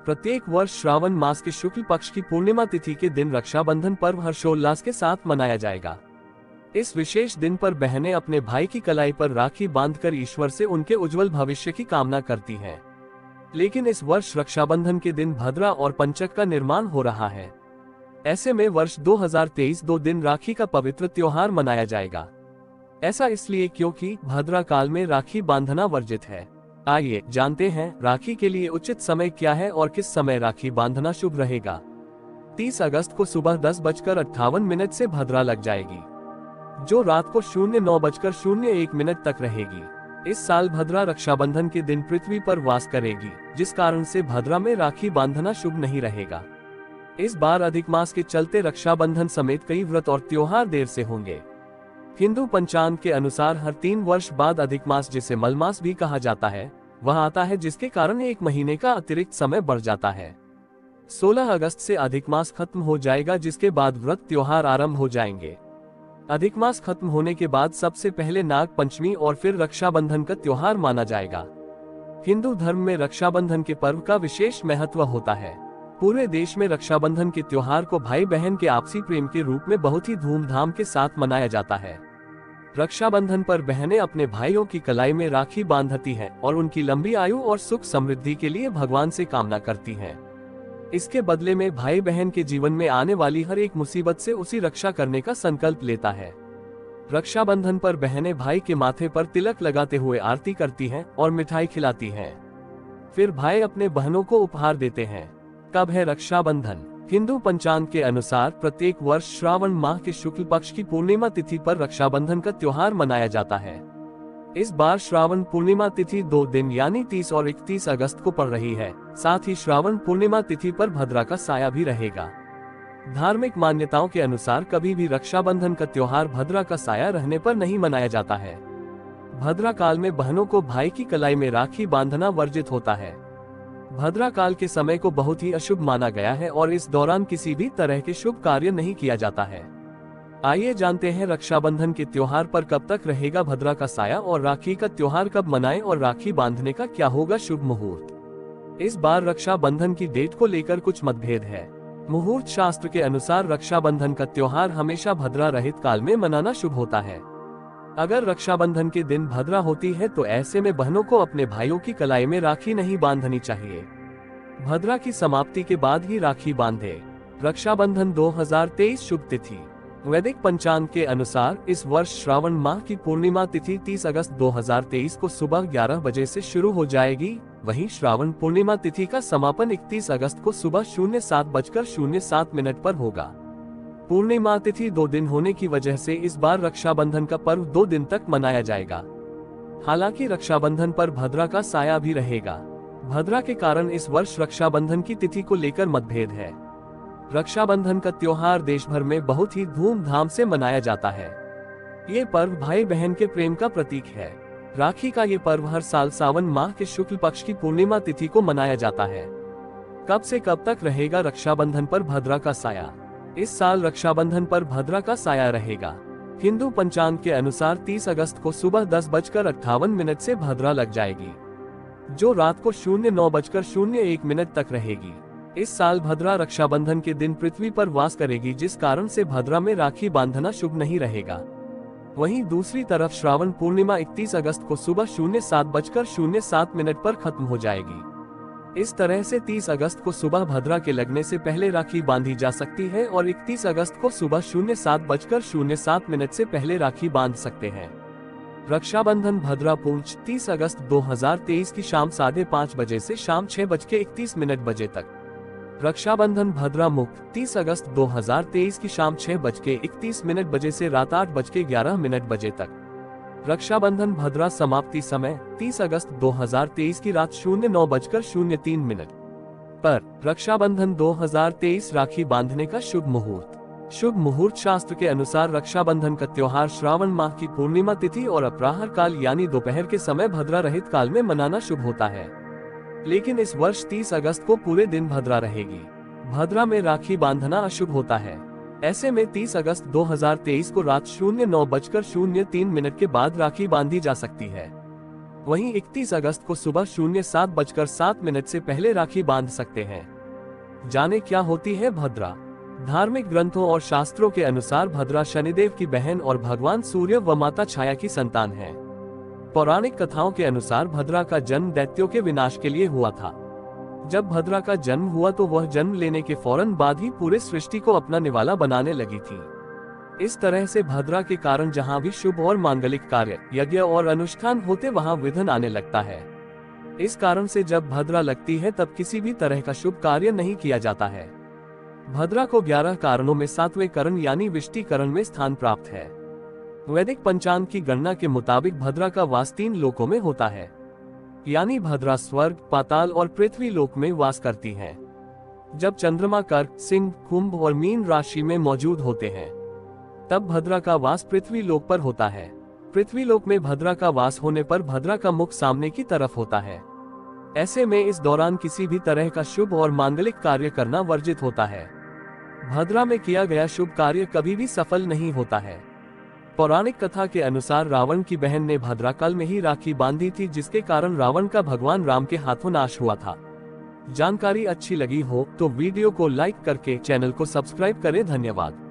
प्रत्येक वर्ष श्रावण मास के शुक्ल पक्ष की पूर्णिमा तिथि के दिन रक्षाबंधन पर्व हर्षोल्लास के साथ मनाया जाएगा। इस विशेष दिन पर बहनें अपने भाई की कलाई पर राखी बांधकर ईश्वर से उनके उज्जवल भविष्य की कामना करती हैं। लेकिन इस वर्ष रक्षाबंधन के दिन भद्रा और पंचक का निर्माण हो रहा है। ऐसे में वर्ष 2023 2 दिन राखी का पवित्र त्योहार मनाया जाएगा। ऐसा इसलिए क्योंकि भद्रा काल में राखी बांधना वर्जित है। आइए जानते हैं राखी के लिए उचित समय क्या है और किस समय राखी बांधना शुभ रहेगा। 30 अगस्त को सुबह 10:58 से भद्रा लग जाएगी, जो रात को 09:01 तक रहेगी। इस साल भद्रा रक्षाबंधन के दिन पृथ्वी पर वास करेगी, जिस कारण से भद्रा में राखी बांधना शुभ नहीं रहेगा। इस बार अधिक मास के चलते रक्षाबंधन समेत कई व्रत और त्योहार देर से होंगे। हिंदू पंचांग के अनुसार हर 3 वर्ष बाद अधिक मास, जिसे मलमास भी कहा जाता है, वह आता है, जिसके कारण 1 महीने का अतिरिक्त समय बढ़ जाता है। 16 अगस्त से अधिक मास खत्म हो जाएगा, जिसके बाद व्रत त्योहार आरंभ हो जाएंगे। अधिक मास खत्म होने के बाद सबसे पहले नाग पंचमी और फिर रक्षाबंधन का त्योहार माना जाएगा। हिंदू धर्म में रक्षाबंधन के पर्व का विशेष महत्व होता है। पूरे देश में रक्षाबंधन के त्योहार को भाई बहन के आपसी प्रेम के रूप में बहुत ही धूमधाम के साथ मनाया जाता है। रक्षाबंधन पर बहनें अपने भाइयों की कलाई में राखी बांधती हैं और उनकी लंबी आयु और सुख समृद्धि के लिए भगवान से कामना करती हैं। इसके बदले में भाई बहन के जीवन में आने वाली हर एक मुसीबत से उसी रक्षा करने का संकल्प लेता है। रक्षाबंधन पर बहनें भाई के माथे पर तिलक लगाते हुए आरती करती हैं और मिठाई खिलाती हैं। फिर भाई अपने बहनों को उपहार देते हैं। कब है रक्षाबंधन? हिंदू पंचांग के अनुसार प्रत्येक वर्ष श्रावण माह के शुक्ल पक्ष की पूर्णिमा तिथि पर रक्षाबंधन का त्योहार मनाया जाता है। इस बार श्रावण पूर्णिमा तिथि 2 दिन यानी 30 और 31 अगस्त को पड़ रही है। साथ ही श्रावण पूर्णिमा तिथि पर भद्रा का साया भी रहेगा। धार्मिक मान्यताओं के अनुसार कभी भी रक्षाबंधन का त्योहार भद्रा का साया रहने पर नहीं मनाया जाता है। भद्रा काल में बहनों को भाई की कलाई में राखी बांधना वर्जित होता है। भद्रा काल के समय को बहुत ही अशुभ माना गया है और इस दौरान किसी भी तरह के शुभ कार्य नहीं किया जाता है। आइए जानते हैं रक्षाबंधन के त्योहार पर कब तक रहेगा भद्रा का साया और राखी का त्योहार कब मनाएं और राखी बांधने का क्या होगा शुभ मुहूर्त। इस बार रक्षाबंधन की डेट को लेकर कुछ मतभेद है। मुहूर्त शास्त्र के अनुसार रक्षाबंधन का त्योहार हमेशा भद्रा रहित काल में मनाना शुभ होता है। अगर रक्षाबंधन के दिन भद्रा होती है तो ऐसे में बहनों को अपने भाइयों की कलाई में राखी नहीं बांधनी चाहिए। भद्रा की समाप्ति के बाद ही राखी बांधे। रक्षाबंधन 2023 शुभ तिथि। वैदिक पंचांग के अनुसार इस वर्ष श्रावण माह की पूर्णिमा तिथि 30 अगस्त 2023 को सुबह 11 बजे से शुरू हो जाएगी। वहीं श्रावण पूर्णिमा तिथि का समापन 31 अगस्त को सुबह 07:07 पर होगा। पूर्णिमा तिथि 2 दिन होने की वजह से इस बार रक्षाबंधन का पर्व 2 दिन तक मनाया जाएगा। हालांकि रक्षाबंधन पर भद्रा का साया भी रहेगा। भद्रा के कारण इस वर्ष रक्षाबंधन की तिथि को लेकर मतभेद है। रक्षाबंधन का त्योहार देश भर में बहुत ही धूमधाम से मनाया जाता है। ये पर्व भाई बहन के प्रेम का प्रतीक है। राखी का ये पर्व हर साल सावन माह के शुक्ल पक्ष की पूर्णिमा तिथि को मनाया जाता है। कब से कब तक रहेगा रक्षाबंधन पर भद्रा का साया? इस साल रक्षाबंधन पर भद्रा का साया रहेगा। हिंदू पंचांग के अनुसार 30 अगस्त को सुबह 10:58 से भद्रा लग जाएगी, जो रात को 09:01 तक रहेगी। इस साल भद्रा रक्षाबंधन के दिन पृथ्वी पर वास करेगी, जिस कारण से भद्रा में राखी बांधना शुभ नहीं रहेगा। वहीं दूसरी तरफ श्रावण पूर्णिमा 31 अगस्त को सुबह 07:07 पर खत्म हो जाएगी। इस तरह से 30 अगस्त को सुबह भद्रा के लगने से पहले राखी बांधी जा सकती है और 31 अगस्त को सुबह 07:07 से पहले राखी बांध सकते हैं। रक्षाबंधन भद्रा पूंछ 30 अगस्त 2023 की शाम 5:30 बजे से शाम 6:31 बजे तक। रक्षाबंधन भद्रा मुक्त 30 अगस्त 2023 की शाम 6:31 बजे से रात 8:11 बजे तक। रक्षाबंधन भद्रा समाप्ति समय 30 अगस्त 2023 की रात 09:03 पर। रक्षाबंधन 2023 राखी बांधने का शुभ मुहूर्त। शुभ मुहूर्त शास्त्र के अनुसार रक्षाबंधन का त्योहार श्रावण माह की पूर्णिमा तिथि और अपराह्न काल यानी दोपहर के समय भद्रा रहित काल में मनाना शुभ होता है। लेकिन इस वर्ष 30 अगस्त को पूरे दिन भद्रा रहेगी। भद्रा में राखी बांधना अशुभ होता है। ऐसे में 30 अगस्त 2023 को रात 09:03 के बाद राखी बांधी जा सकती है। वहीं 31 अगस्त को सुबह 07:07 से पहले राखी बांध सकते हैं। जाने क्या होती है भद्रा। धार्मिक ग्रंथों और शास्त्रों के अनुसार भद्रा शनिदेव की बहन और भगवान सूर्य व माता छाया की संतान है। पौराणिक कथाओं के अनुसार भद्रा का जन्म दैत्यों के विनाश के लिए हुआ था। जब भद्रा का जन्म हुआ तो वह जन्म लेने के फौरन बाद ही पूरे सृष्टि को अपना निवाला बनाने लगी थी। इस तरह से भद्रा के कारण जहां भी शुभ और मांगलिक कार्य, यज्ञ और अनुष्ठान होते वहां विघ्न आने लगता है। इस कारण से जब भद्रा लगती है तब किसी भी तरह का शुभ कार्य नहीं किया जाता है। भद्रा को 11 कारणों में 7वें करण यानी विष्टिकरण में स्थान प्राप्त है। वैदिक पंचांग की गणना के मुताबिक भद्रा का वास 3 लोकों में होता है, यानी भद्रा स्वर्ग, पाताल और पृथ्वी लोक में वास करती हैं। जब चंद्रमा कर्क, सिंह, कुंभ और मीन राशि में मौजूद होते हैं तब भद्रा का वास पृथ्वी लोक पर होता है। पृथ्वी लोक में भद्रा का वास होने पर भद्रा का मुख सामने की तरफ होता है। ऐसे में इस दौरान किसी भी तरह का शुभ और मांगलिक कार्य करना वर्जित होता है। भद्रा में किया गया शुभ कार्य कभी भी सफल नहीं होता है। पौराणिक कथा के अनुसार रावण की बहन ने भद्रा काल में ही राखी बांधी थी, जिसके कारण रावण का भगवान राम के हाथों नाश हुआ था। जानकारी अच्छी लगी हो तो वीडियो को लाइक करके चैनल को सब्सक्राइब करें। धन्यवाद।